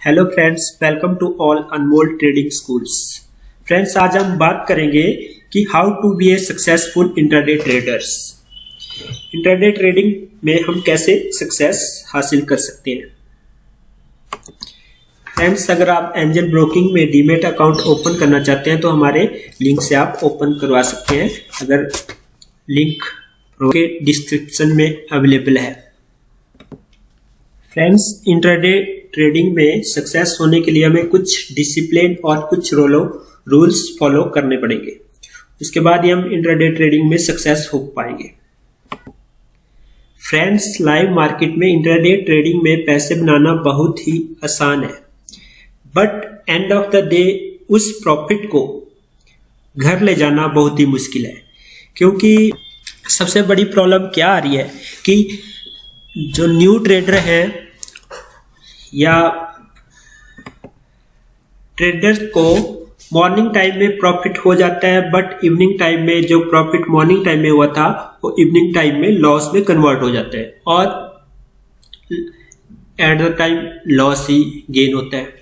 Hello friends, welcome to all Anmol trading schools. Friends, आज हम बात करेंगे कि how to be a successful intraday traders. Intraday trading में हम कैसे सक्सेस हासिल कर सकते हैं। फ्रेंड्स, अगर आप एंजल ब्रोकिंग में डीमेट अकाउंट ओपन करना चाहते हैं तो हमारे लिंक से आप ओपन करवा सकते हैं। अगर लिंक के डिस्क्रिप्शन में अवेलेबल है। फ्रेंड्स, इंट्राडे ट्रेडिंग में सक्सेस होने के लिए हमें कुछ डिसिप्लिन और कुछ रूल्स फॉलो करने पड़ेंगे। उसके बाद ही हम इंट्राडे ट्रेडिंग में सक्सेस हो पाएंगे। फ्रेंड्स, लाइव मार्केट में इंट्राडे ट्रेडिंग में पैसे बनाना बहुत ही आसान है, but end of the day उस प्रॉफिट को घर ले जाना बहुत ही मुश्किल है। क्योंकि सबसे बड़ी प्रॉब्लम क्या आ रही है कि जो न्यू ट्रेडर हैं या ट्रेडर्स को मॉर्निंग टाइम में प्रॉफिट हो जाता है, बट इवनिंग टाइम में जो प्रॉफिट मॉर्निंग टाइम में हुआ था वो इवनिंग टाइम में लॉस में कन्वर्ट हो जाता है और at the time loss he gain होता है।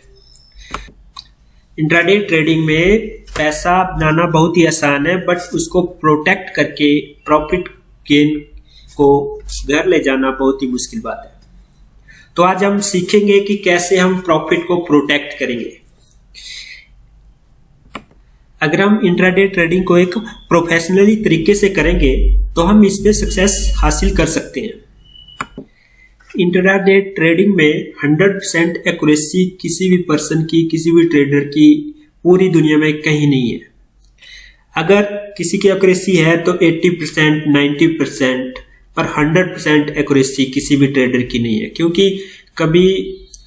इंट्राडे ट्रेडिंग में पैसा बनाना बहुत ही आसान है, बट उसको प्रोटेक्ट करके प्रॉफिट गेन को घर ले जाना बहुत ही मुश्किल बात है। तो आज हम सीखेंगे कि कैसे हम प्रॉफिट को प्रोटेक्ट करेंगे। अगर हम इंट्राडे ट्रेडिंग को एक प्रोफेशनली तरीके से करेंगे तो हम इसमें सक्सेस हासिल कर सकते हैं। इंट्राडे ट्रेडिंग में 100% एक्यूरेसी किसी भी पर्सन की, किसी भी ट्रेडर की पूरी दुनिया में कहीं नहीं है। अगर किसी की एक्यूरेसी है तो 80%, 90%, पर 100% एक्यूरेसी किसी भी ट्रेडर की नहीं है। क्योंकि कभी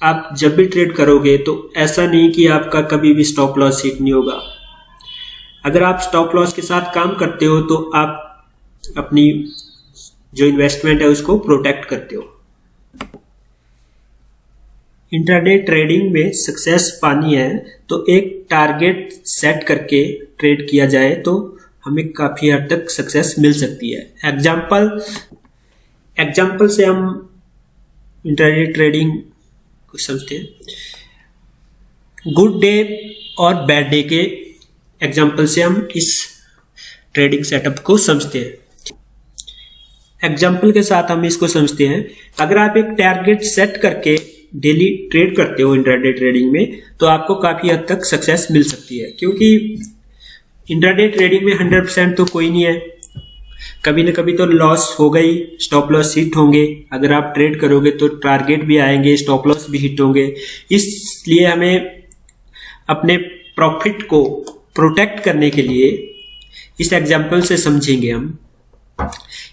आप जब भी ट्रेड करोगे तो ऐसा नहीं कि आपका कभी भी स्टॉप लॉस हिट नहीं होगा। अगर आप स्टॉप लॉस के साथ काम करते हो तो आप अपनी जो इन्वेस्टमेंट है उसको प्रोटेक्ट करते हो। इंट्राडे ट्रेडिंग में सक्सेस पानी है तो एक टारगेट सेट करके ट्रेड किया जाए तो हमें काफी हद तक सक्सेस मिल सकती है। एग्जाम्पल से हम इंट्राडे ट्रेडिंग को समझते हैं। गुड डे और बैड डे के एग्जाम्पल से हम इस ट्रेडिंग सेटअप को समझते हैं। एग्जाम्पल के साथ हम इसको समझते हैं। अगर आप एक टारगेट सेट करके डेली ट्रेड करते हो इंट्राडे ट्रेडिंग में तो आपको काफी हद तक सक्सेस मिल सकती है। क्योंकि इंट्राडे ट्रेडिंग में 100% तो कोई नहीं है, कभी न कभी तो लॉस हो गई, स्टॉप लॉस हिट होंगे। अगर आप ट्रेड करोगे तो टारगेट भी आएंगे, स्टॉप लॉस भी हिट होंगे। इसलिए हमें अपने प्रॉफिट को प्रोटेक्ट करने के लिए इस एग्जांपल से समझेंगे हम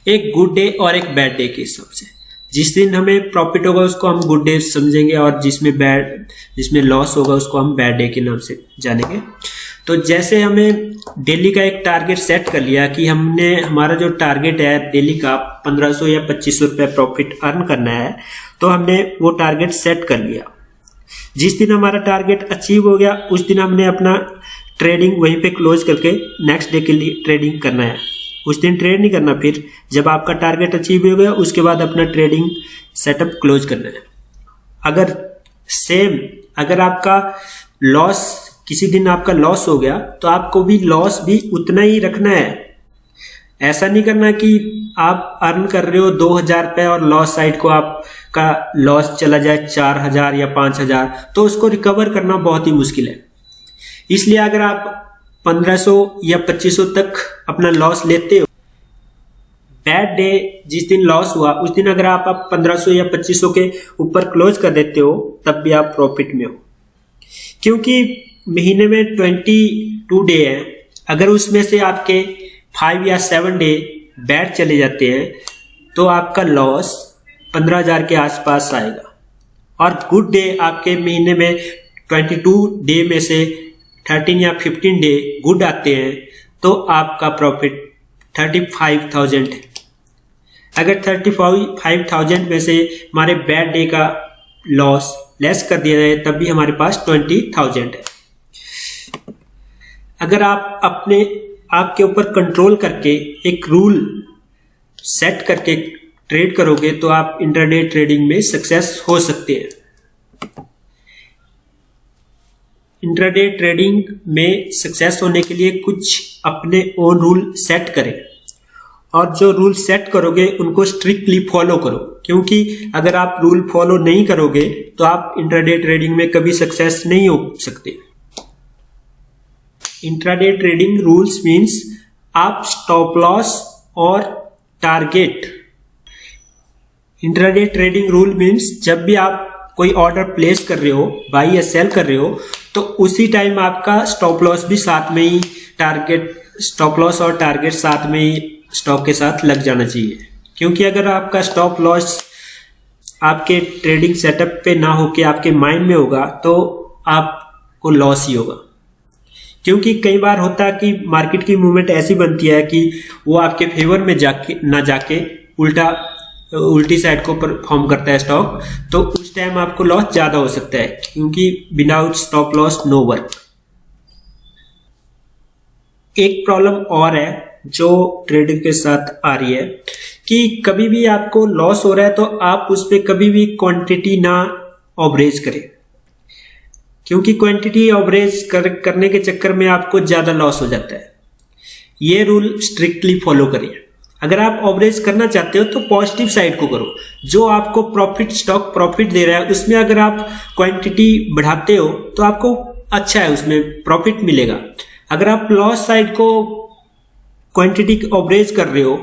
एक गुड डे और एक बैड डे के हिसाब से। जिस दिन हमें प्रॉफिट होगा उसको हम गुड डे समझेंगे और जिसमें लॉस होगा उसको हम बैड डे के नाम से जानेंगे। तो जैसे हमें डेली का एक टारगेट सेट कर लिया कि हमारा जो टारगेट है डेली का 1500 या 2500 रुपये प्रॉफिट अर्न करना है, तो हमने वो टारगेट सेट कर लिया। जिस दिन हमारा टारगेट अचीव हो गया उस दिन हमने अपना ट्रेडिंग वहीं पे क्लोज करके नेक्स्ट डे के लिए ट्रेडिंग करना है। उस दिन ट्रेड नहीं करना। फिर जब आपका टारगेट अचीव हो गया उसके बाद अपना ट्रेडिंग सेटअप क्लोज करना है। अगर आपका लॉस किसी दिन आपका लॉस हो गया तो आपको भी लॉस भी उतना ही रखना है। ऐसा नहीं करना कि आप अर्न कर रहे हो 2000 रुपये और लॉस साइड को आपका लॉस चला जाए 4000 या 5000, तो उसको रिकवर करना बहुत ही मुश्किल है। इसलिए अगर आप 1500 या 2500 तक अपना लॉस लेते हो, बैड डे जिस दिन लॉस हुआ उस दिन अगर आप 1500 या 2500 के ऊपर क्लोज कर देते हो तब भी आप प्रॉफिट में हो। क्योंकि महीने में 22 डे है, अगर उसमें से आपके 5 या 7 डे बैड चले जाते हैं तो आपका लॉस 15,000 के आसपास आएगा। और गुड डे आपके महीने में 22 डे में से 13 या 15 डे गुड आते हैं तो आपका प्रॉफिट 35,000 है। अगर 35,000 में से हमारे बैड डे का लॉस लेस कर दिया जाए तब भी हमारे पास 20,000 है। अगर आप आपके ऊपर कंट्रोल करके एक रूल सेट करके ट्रेड करोगे तो आप इंट्राडे ट्रेडिंग में सक्सेस हो सकते हैं। इंट्राडे ट्रेडिंग में सक्सेस होने के लिए कुछ अपने ओन रूल सेट करें, और जो रूल सेट करोगे उनको स्ट्रिक्टली फॉलो करो, क्योंकि अगर आप रूल फॉलो नहीं करोगे तो आप इंट्राडे ट्रेडिंग में कभी सक्सेस नहीं हो सकते। इंट्राडे ट्रेडिंग रूल्स मीन्स आप स्टॉप लॉस और target. Intraday trading rule means जब भी आप कोई ऑर्डर प्लेस कर रहे हो, बाई या सेल कर रहे हो, तो उसी टाइम आपका स्टॉप लॉस भी साथ में ही स्टॉप लॉस और टारगेट साथ में ही स्टॉक के साथ लग जाना चाहिए। क्योंकि अगर आपका स्टॉप लॉस आपके ट्रेडिंग सेटअप पे ना होके आपके माइंड में होगा तो आपको लॉस ही होगा। क्योंकि कई बार होता है कि मार्केट की मूवमेंट ऐसी बनती है कि वो आपके फेवर में जाके उल्टी साइड को परफॉर्म करता है स्टॉक, तो उस टाइम आपको लॉस ज्यादा हो सकता है, क्योंकि without stop loss no work. एक प्रॉब्लम और है जो ट्रेडर के साथ आ रही है कि कभी भी आपको लॉस हो रहा है तो आप उस पर कभी भी क्वांटिटी ना ओवरेज करें, क्योंकि क्वांटिटी ओवरेज करने के चक्कर में आपको ज्यादा लॉस हो जाता है। ये रूल स्ट्रिक्टली फॉलो करिए। अगर आप ओवरेज करना चाहते हो तो पॉजिटिव साइड को करो, जो आपको स्टॉक प्रॉफिट दे रहा है उसमें अगर आप क्वांटिटी बढ़ाते हो तो आपको अच्छा है, उसमें प्रॉफिट मिलेगा। अगर आप लॉस साइड को क्वांटिटी ओवरेज कर रहे हो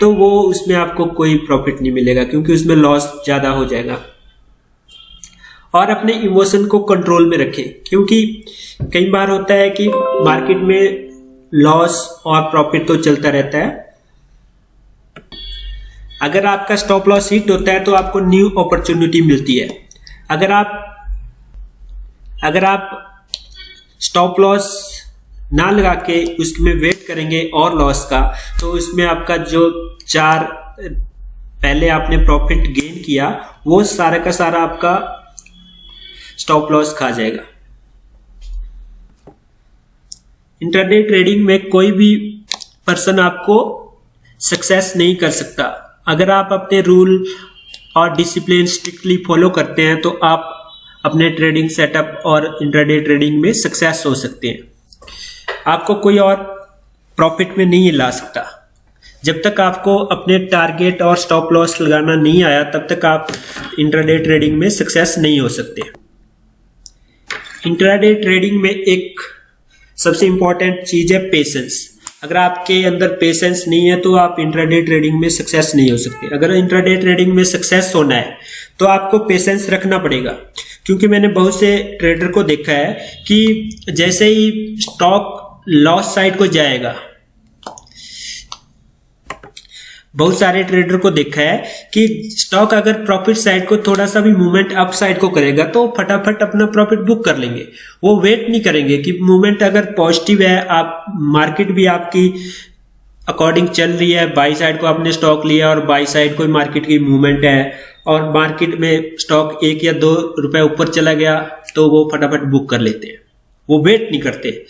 तो वो उसमें आपको कोई प्रॉफिट नहीं मिलेगा, क्योंकि उसमें लॉस ज्यादा हो जाएगा। और अपने इमोशन को कंट्रोल में रखें, क्योंकि कई बार होता है कि मार्केट में लॉस और प्रॉफिट तो चलता रहता है। अगर आपका स्टॉप लॉस हिट होता है तो आपको न्यू अपॉर्चुनिटी मिलती है। अगर आप स्टॉप लॉस ना लगा के उसमें वेट करेंगे और लॉस का, तो उसमें आपका जो पहले आपने प्रॉफिट गेन किया वो सारा का सारा आपका स्टॉप लॉस खा जाएगा। इंट्राडे ट्रेडिंग में कोई भी पर्सन आपको सक्सेस नहीं कर सकता। अगर आप अपने रूल और डिसिप्लिन स्ट्रिक्टली फॉलो करते हैं तो आप अपने ट्रेडिंग सेटअप और इंट्राडे ट्रेडिंग में सक्सेस हो सकते हैं। आपको कोई और प्रॉफिट में नहीं ला सकता। जब तक आपको अपने टारगेट और स्टॉप लॉस लगाना नहीं आया तब तक आप इंट्राडे ट्रेडिंग में सक्सेस नहीं हो सकते। इंट्राडे ट्रेडिंग में एक सबसे इंपॉर्टेंट चीज है पेशेंस। अगर आपके अंदर पेशेंस नहीं है तो आप इंट्राडे ट्रेडिंग में सक्सेस नहीं हो सकते। अगर इंट्राडे ट्रेडिंग में सक्सेस होना है तो आपको पेशेंस रखना पड़ेगा, क्योंकि मैंने बहुत से ट्रेडर को देखा है कि जैसे ही स्टॉक लॉस साइड को जाएगा, बहुत सारे ट्रेडर को देखा है कि स्टॉक अगर प्रॉफिट साइड को थोड़ा सा भी मूवमेंट अप साइड को करेगा तो फटाफट अपना प्रॉफिट बुक कर लेंगे। वो वेट नहीं करेंगे कि मूवमेंट अगर पॉजिटिव है, आप मार्केट भी आपकी अकॉर्डिंग चल रही है, बाई साइड को आपने स्टॉक लिया और बाई साइड कोई मार्केट की मूवमेंट है और मार्केट में स्टॉक 1 या 2 रुपए ऊपर चला गया तो वो फटाफट बुक कर लेते हैं, वो वेट नहीं करते।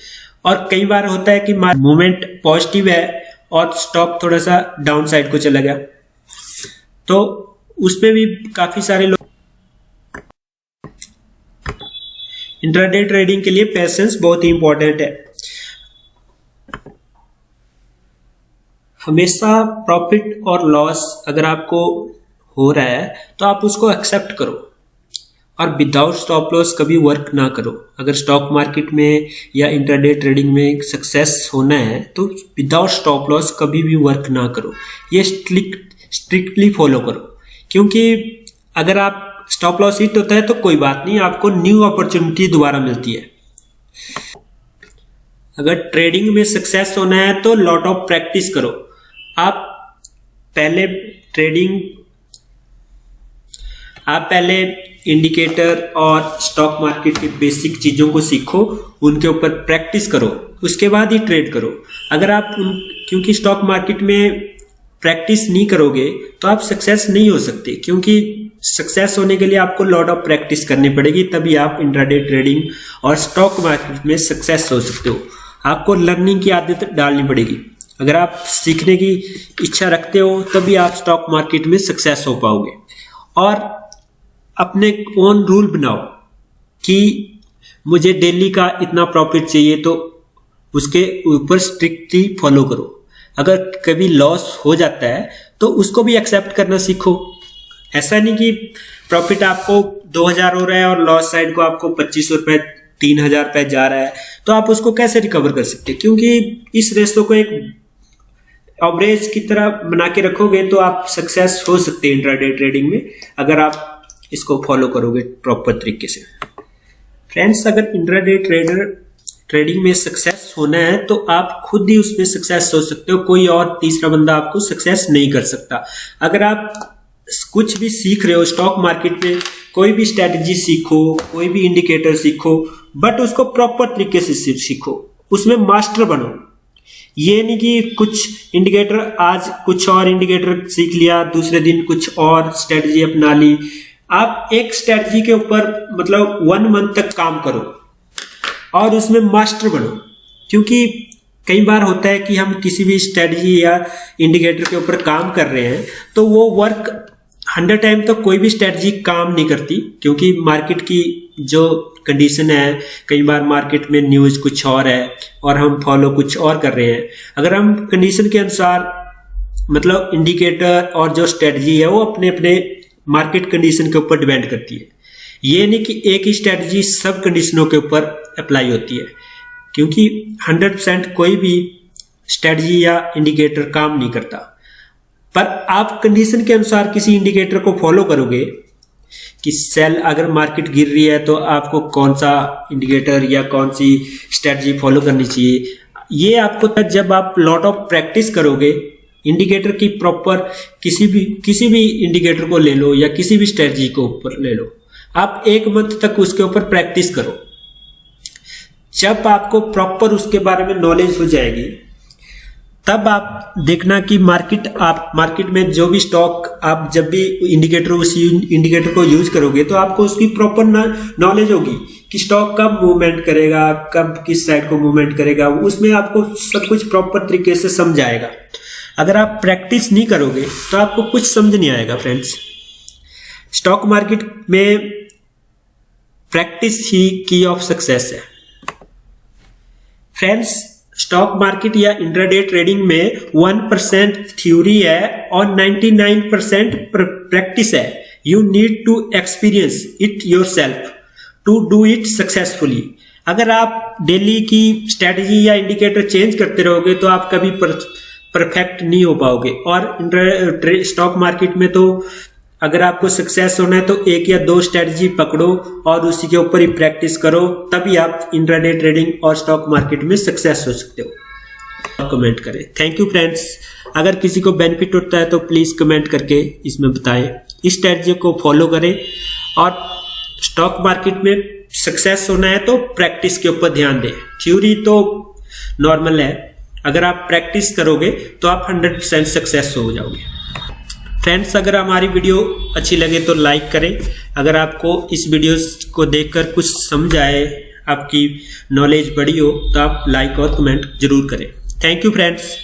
और कई बार होता है कि मूवमेंट पॉजिटिव है और स्टॉक थोड़ा सा डाउन साइड को चला गया, तो उसमें भी काफी सारे लोग। इंट्राडे ट्रेडिंग के लिए पेशेंस बहुत ही इंपॉर्टेंट है। हमेशा प्रॉफिट और लॉस अगर आपको हो रहा है तो आप उसको एक्सेप्ट करो और विदाउट स्टॉप लॉस कभी वर्क ना करो। अगर स्टॉक मार्केट में या इंट्राडे ट्रेडिंग में सक्सेस होना है तो विदाउट स्टॉप लॉस कभी भी वर्क ना करो, ये स्ट्रिक्टली फॉलो करो। क्योंकि अगर आप स्टॉप लॉस हिट होता है तो कोई बात नहीं, आपको न्यू अपॉर्चुनिटी दोबारा मिलती है। अगर ट्रेडिंग में सक्सेस होना है तो लॉट ऑफ प्रैक्टिस करो। आप पहले इंडिकेटर और स्टॉक मार्केट की बेसिक चीजों को सीखो, उनके ऊपर प्रैक्टिस करो, उसके बाद ही ट्रेड करो। अगर आप क्योंकि स्टॉक मार्केट में प्रैक्टिस नहीं करोगे तो आप सक्सेस नहीं हो सकते, क्योंकि सक्सेस होने के लिए आपको लॉट ऑफ प्रैक्टिस करनी पड़ेगी, तभी आप इंट्राडे ट्रेडिंग और स्टॉक मार्केट में सक्सेस हो सकते हो। आपको लर्निंग की आदत डालनी पड़ेगी। अगर आप सीखने की इच्छा रखते हो तभी आप स्टॉक मार्केट में सक्सेस हो पाओगे। और अपने ओन रूल बनाओ कि मुझे डेली का इतना प्रॉफिट चाहिए, तो उसके ऊपर स्ट्रिक्टली फॉलो करो। अगर कभी लॉस हो जाता है तो उसको भी एक्सेप्ट करना सीखो। ऐसा नहीं कि प्रॉफिट आपको 2000 हो रहा है और लॉस साइड को आपको 2500 रुपए 3000 रुपए जा रहा है, तो आप उसको कैसे रिकवर कर सकते हैं? क्योंकि इस रेशो को एक एवरेज की तरह बना के रखोगे तो आप सक्सेस हो सकते हैं इंट्राडे ट्रेडिंग में, अगर आप इसको फॉलो करोगे प्रॉपर तरीके से। फ्रेंड्स, अगर इंट्राडे ट्रेडिंग में सक्सेस होना है तो आप खुद ही उसमें सक्सेस हो सकते हो, कोई और तीसरा बंदा आपको सक्सेस नहीं कर सकता। अगर आप कुछ भी सीख रहे हो स्टॉक मार्केट में, कोई भी स्ट्रेटजी सीखो, कोई भी इंडिकेटर सीखो, बट उसको प्रॉपर तरीके से सीखो, उसमें मास्टर बनो। ये नहीं कि कुछ इंडिकेटर आज कुछ और इंडिकेटर सीख लिया, दूसरे दिन कुछ और स्ट्रेटजी अपना ली। आप एक स्ट्रेटजी के ऊपर मतलब 1 मंथ तक काम करो और उसमें मास्टर बनो। क्योंकि कई बार होता है कि हम किसी भी स्ट्रेटजी या इंडिकेटर के ऊपर काम कर रहे हैं तो वो वर्क 100 टाइम तो कोई भी स्ट्रेटजी काम नहीं करती, क्योंकि मार्केट की जो कंडीशन है, कई बार मार्केट में न्यूज़ कुछ और है और हम फॉलो कुछ और कर रहे हैं। अगर हम कंडीशन के अनुसार मतलब इंडिकेटर और जो स्ट्रेटजी है वो अपने अपने मार्केट कंडीशन के ऊपर डिपेंड करती है। ये नहीं कि एक ही स्ट्रेटजी सब कंडीशनों के ऊपर अप्लाई होती है, क्योंकि 100% कोई भी स्ट्रेटजी या इंडिकेटर काम नहीं करता। पर आप कंडीशन के अनुसार किसी इंडिकेटर को फॉलो करोगे कि सेल अगर मार्केट गिर रही है तो आपको कौन सा इंडिकेटर या कौन सी स्ट्रेटजी फॉलो करनी चाहिए, ये आपको जब आप लॉट ऑफ प्रैक्टिस करोगे इंडिकेटर की प्रॉपर किसी भी इंडिकेटर को ले लो या किसी भी स्ट्रेटजी को ऊपर ले लो, आप 1 मंथ तक उसके ऊपर प्रैक्टिस करो। जब आपको प्रॉपर उसके बारे में नॉलेज हो जाएगी तब आप देखना कि मार्केट में जो भी स्टॉक आप जब भी उसी इंडिकेटर को यूज करोगे तो आपको उसकी प्रॉपर नॉलेज होगी कि स्टॉक कब मूवमेंट करेगा, कब किस साइड को मूवमेंट करेगा, उसमें आपको सब कुछ प्रॉपर तरीके से समझ आएगा। अगर आप प्रैक्टिस नहीं करोगे तो आपको कुछ समझ नहीं आएगा। फ्रेंड्स, स्टॉक मार्केट में प्रैक्टिस ही की ऑफ सक्सेस है। फ्रेंड्स, स्टॉक मार्केट या इंट्राडे ट्रेडिंग में 1% थ्योरी है और 99% प्रैक्टिस है। You need to experience it yourself to do it successfully. अगर आप डेली की स्ट्रेटजी या इंडिकेटर चेंज करते रहोगे तो आप कभी परफेक्ट नहीं हो पाओगे। और स्टॉक मार्केट में तो अगर आपको सक्सेस होना है तो 1 या 2 स्ट्रेटजी पकड़ो और उसी के ऊपर ही प्रैक्टिस करो, तभी आप इंट्राडे ट्रेडिंग और स्टॉक मार्केट में सक्सेस हो सकते हो। कमेंट करें। Thank you friends. अगर किसी को बेनिफिट होता है तो प्लीज कमेंट करके इसमें बताएं। इस स्ट्रेटजी को फॉलो करें और स्टॉक मार्केट में सक्सेस होना है तो प्रैक्टिस के ऊपर ध्यान दें। थ्योरी तो नॉर्मल है, अगर आप प्रैक्टिस करोगे तो आप 100% सक्सेस हो जाओगे। फ्रेंड्स, अगर हमारी वीडियो अच्छी लगे तो लाइक करें। अगर आपको इस वीडियो को देखकर कुछ समझ आए, आपकी नॉलेज बढ़ी हो, तो आप लाइक और कमेंट जरूर करें। Thank you friends.